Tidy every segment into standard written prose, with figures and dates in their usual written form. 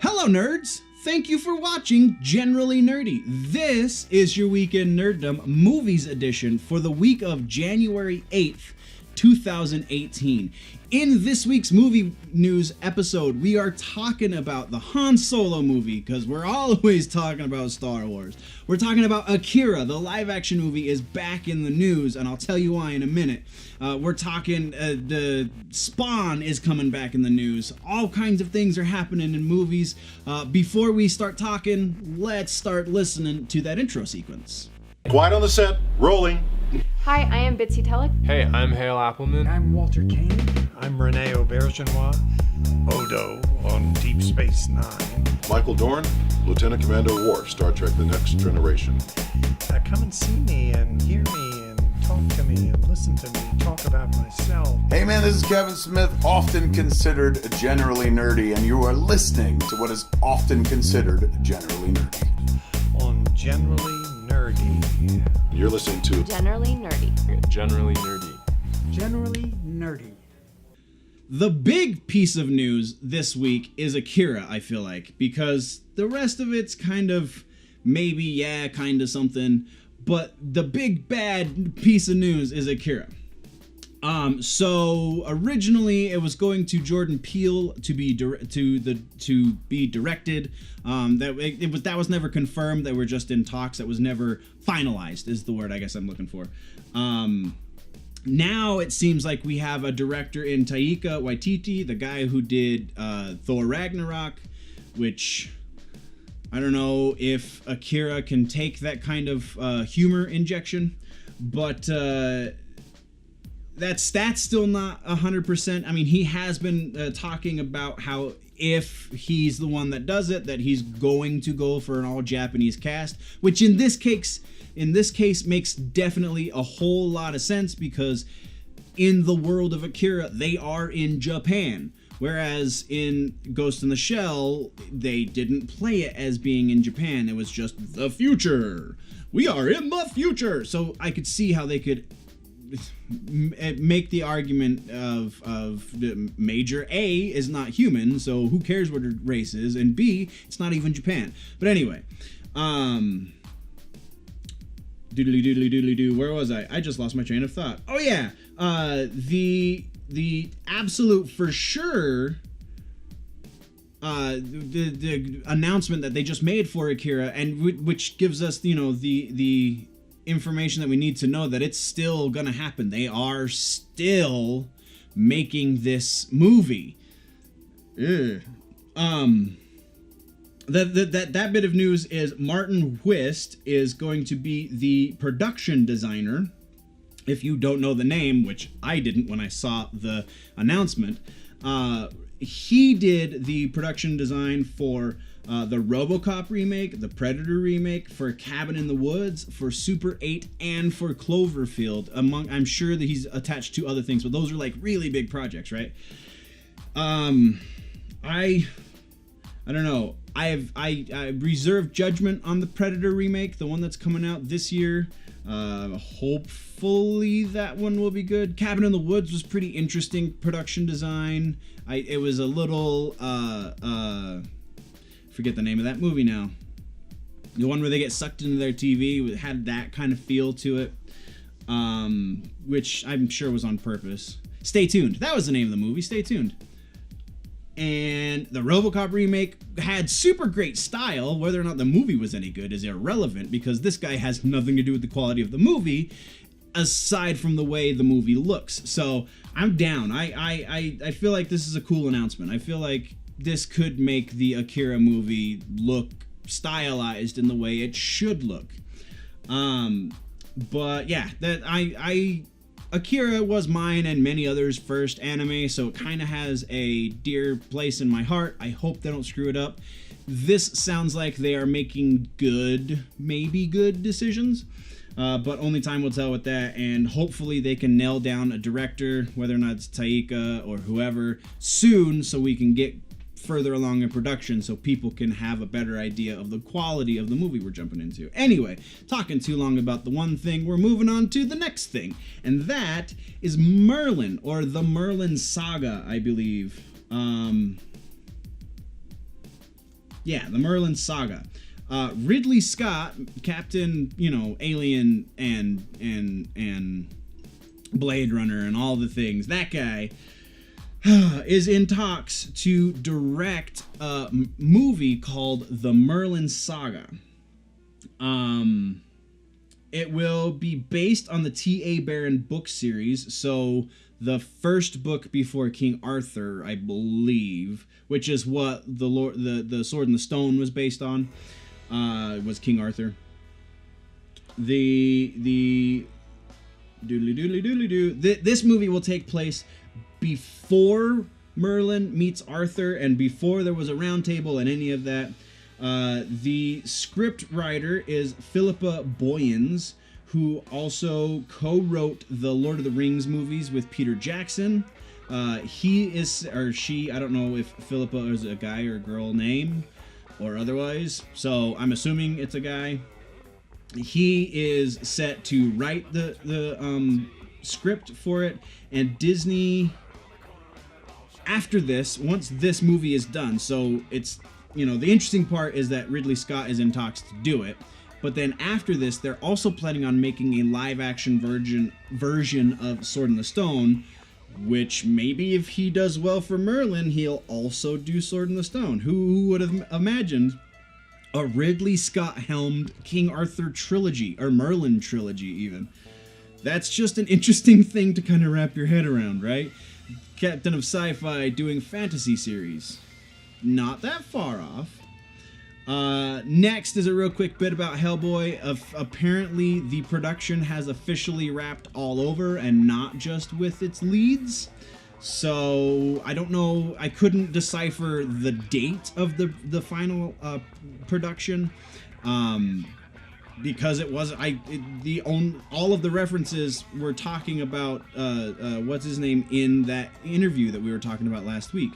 Hello, nerds! Thank you for watching Generally Nerdy. This is your Weekend Nerdom Movies Edition for the week of January 8th, 2018. In this week's movie news episode, we are talking about the Han Solo movie, because we're always talking about Star Wars. We're talking about Akira, the live-action movie, is back in the news, and I'll tell you why in a minute. We're talking the Spawn is coming back in the news. All kinds of things are happening in movies. Before we start talking, let's start listening to that intro sequence. Quiet on the set, rolling. Hi, I am Bitsy Telek. Hey, I'm Hale Appleman. I'm Walter Kane. I'm Rene Aubergenois. Odo on Deep Space Nine. Michael Dorn, Lieutenant Commander Worf, Star Trek The Next Generation. Come and see me and hear me and talk to me and listen to me talk about myself. Hey man, this is Kevin Smith, often considered generally nerdy, and you are listening to what is often considered generally nerdy. On Generally Nerdy. You're listening to Generally Nerdy. Generally Nerdy. Generally nerdy. The big piece of news this week is Akira, I feel like, because the rest of it's kind of maybe, yeah, kind of something, but the big bad piece of news is Akira. So originally it was going to Jordan Peele to be directed. That was never confirmed. They were just in talks. That was never finalized, is the word I guess I'm looking for. Now it seems like we have a director in Taika Waititi, the guy who did Thor Ragnarok, which I don't know if Akira can take that kind of humor injection, but that's still not 100%. I mean, he has been talking about how if he's the one that does it, that he's going to go for an all-Japanese cast, which in this case makes definitely a whole lot of sense, because in the world of Akira, they are in Japan. Whereas in Ghost in the Shell, they didn't play it as being in Japan. It was just the future. We are in the future. So I could see how they could make the argument of Major A is not human, so who cares what her race is, and B, it's not even Japan. But anyway, doodly-doo, where was I? I just lost my train of thought. Oh yeah, the absolute for sure the announcement that they just made for Akira, and which gives us, you know, the information that we need to know that it's still gonna happen. They are still making this movie. That bit of news is Martin Whist is going to be the production designer. If you don't know the name, which I didn't when I saw the announcement, he did the production design for the RoboCop remake, the Predator remake, for Cabin in the Woods, for Super 8, and for Cloverfield. I'm sure that he's attached to other things, but those are like really big projects, right? I don't know. I reserve judgment on the Predator remake, the one that's coming out this year. Hopefully that one will be good. Cabin in the Woods was pretty interesting production design. It was a little forget the name of that movie now. The one where they get sucked into their TV, it had that kind of feel to it, which I'm sure was on purpose. Stay Tuned. That was the name of the movie. Stay Tuned. And the RoboCop remake had super great style. Whether or not the movie was any good is irrelevant, because this guy has nothing to do with the quality of the movie, aside from the way the movie looks. So I'm down. I feel like this is a cool announcement. I feel like this could make the Akira movie look stylized in the way it should look. But yeah, Akira was mine and many others' first anime, so it kind of has a dear place in my heart. I hope they don't screw it up. This sounds like they are making maybe good decisions, but only time will tell with that, and hopefully they can nail down a director, whether or not it's Taika or whoever, soon, so we can get further along in production, so people can have a better idea of the quality of the movie we're jumping into. Anyway, talking too long about the one thing, we're moving on to the next thing, and that is Merlin, or the Merlin Saga, I believe. Yeah, the Merlin saga. Ridley Scott, Captain, Alien and Blade Runner and all the things, that guy is in talks to direct a movie called The Merlin Saga. It will be based on the T.A. Barron book series, so the first book before King Arthur, I believe, which is what the Sword and the Stone was based on, was King Arthur. This movie will take place before Merlin meets Arthur and before there was a round table and any of that. The script writer is Philippa Boyens, who also co-wrote the Lord of the Rings movies with Peter Jackson. He is, or she, I don't know if Philippa is a guy or girl name or otherwise, so I'm assuming it's a guy. He is set to write the script for it, and Disney, after this, once this movie is done, so it's, the interesting part is that Ridley Scott is in talks to do it, but then after this, they're also planning on making a live-action version of Sword in the Stone, which maybe if he does well for Merlin, he'll also do Sword in the Stone. Who would have imagined a Ridley Scott-helmed King Arthur trilogy, or Merlin trilogy even? That's just an interesting thing to kind of wrap your head around, right? Captain of Sci-Fi doing fantasy series. Not that far off. Next is a real quick bit about Hellboy. Apparently, the production has officially wrapped all over and not just with its leads. So, I don't know. I couldn't decipher the date of the final production. Because it was all of the references were talking about what's his name in that interview that we were talking about last week.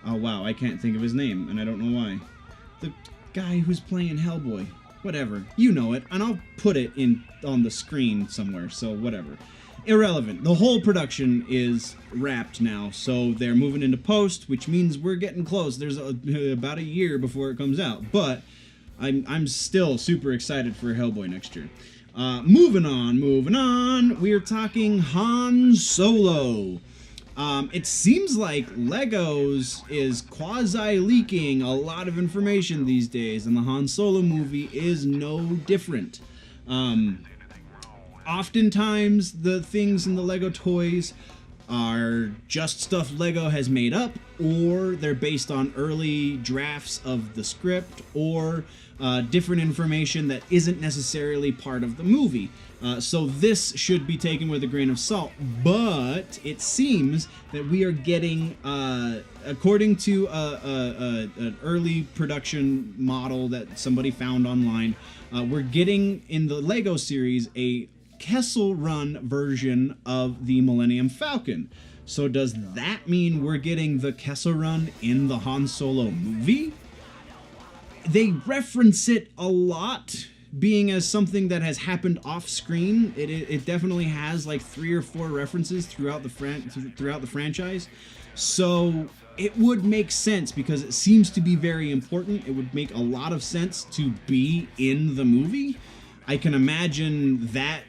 Oh wow, I can't think of his name, and I don't know why. The guy who's playing Hellboy. Whatever, you know it, and I'll put it on the screen somewhere. So whatever, irrelevant. The whole production is wrapped now, so they're moving into post, which means we're getting close. There's about a year before it comes out, but I'm still super excited for Hellboy next year. Moving on. We're talking Han Solo. It seems like Legos is quasi-leaking a lot of information these days, and the Han Solo movie is no different. Oftentimes, the things in the Lego toys are just stuff Lego has made up, or they're based on early drafts of the script, or different information that isn't necessarily part of the movie. So this should be taken with a grain of salt, but it seems that we are getting, according to an early production model that somebody found online, we're getting in the Lego series a Kessel Run version of the Millennium Falcon. So does that mean we're getting the Kessel Run in the Han Solo movie? They reference it a lot, being as something that has happened off screen. It definitely has like 3 or 4 references throughout the franchise. So it would make sense because it seems to be very important. It would make a lot of sense to be in the movie. I can imagine that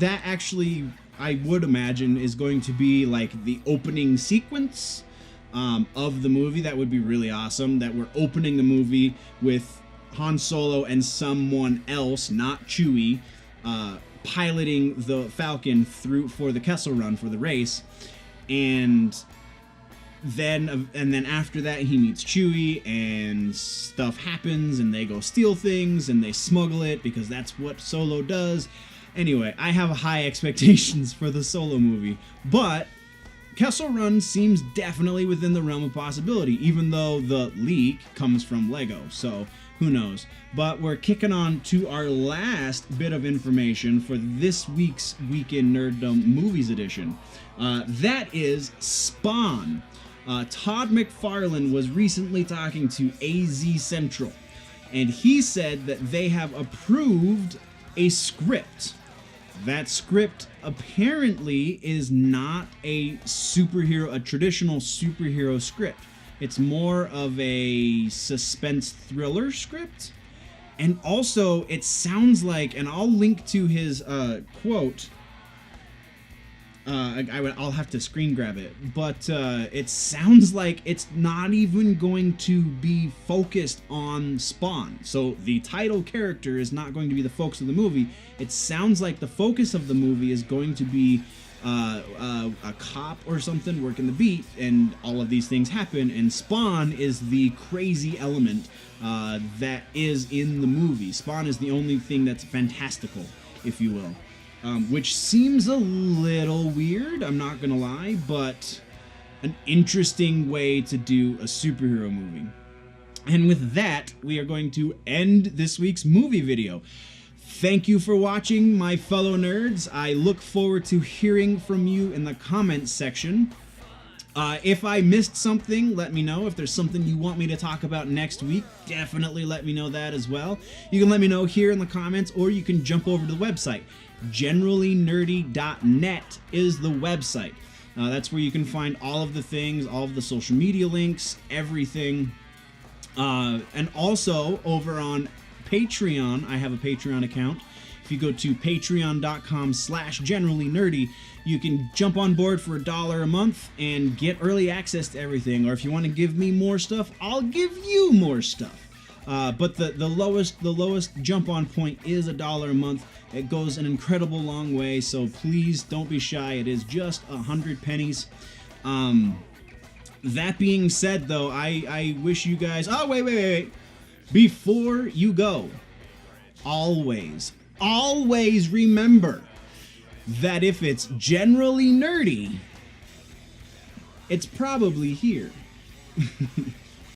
actually, I would imagine, is going to be like the opening sequence of the movie. That would be really awesome, that we're opening the movie with Han Solo and someone else, not Chewie, piloting the Falcon through for the Kessel Run for the race, and then after that he meets Chewie and stuff happens and they go steal things and they smuggle it because that's what Solo does. Anyway, I have high expectations for the Solo movie, but Kessel Run seems definitely within the realm of possibility, even though the leak comes from Lego, so who knows. But we're kicking on to our last bit of information for this week's Weekend Nerdom Movies edition. That is Spawn. Todd McFarlane was recently talking to AZ Central, and he said that they have approved a script. That script apparently is not a traditional superhero script. It's more of a suspense thriller script. And also, it sounds like, and I'll link to his quote. I'll have to screen grab it, but it sounds like it's not even going to be focused on Spawn. So the title character is not going to be the focus of the movie. It sounds like the focus of the movie is going to be a cop or something working the beat, and all of these things happen, and Spawn is the crazy element that is in the movie. Spawn is the only thing that's fantastical, if you will. Which seems a little weird, I'm not gonna lie, but an interesting way to do a superhero movie. And with that, we are going to end this week's movie video. Thank you for watching, my fellow nerds. I look forward to hearing from you in the comments section. If I missed something, let me know. If there's something you want me to talk about next week, definitely let me know that as well. You can let me know here in the comments, or you can jump over to the website. GenerallyNerdy.net is the website. That's where you can find all of the things, all of the social media links, everything. And also, over on Patreon, I have a Patreon account. If you go to patreon.com/generallynerdy, you can jump on board for $1 a month and get early access to everything. Or if you want to give me more stuff, I'll give you more stuff. But the lowest jump on point is $1 a month. It goes an incredible long way, so please don't be shy. It is just 100 pennies. That being said, though, I wish you guys... Oh, wait. Before you go, always remember that if it's generally nerdy, it's probably here.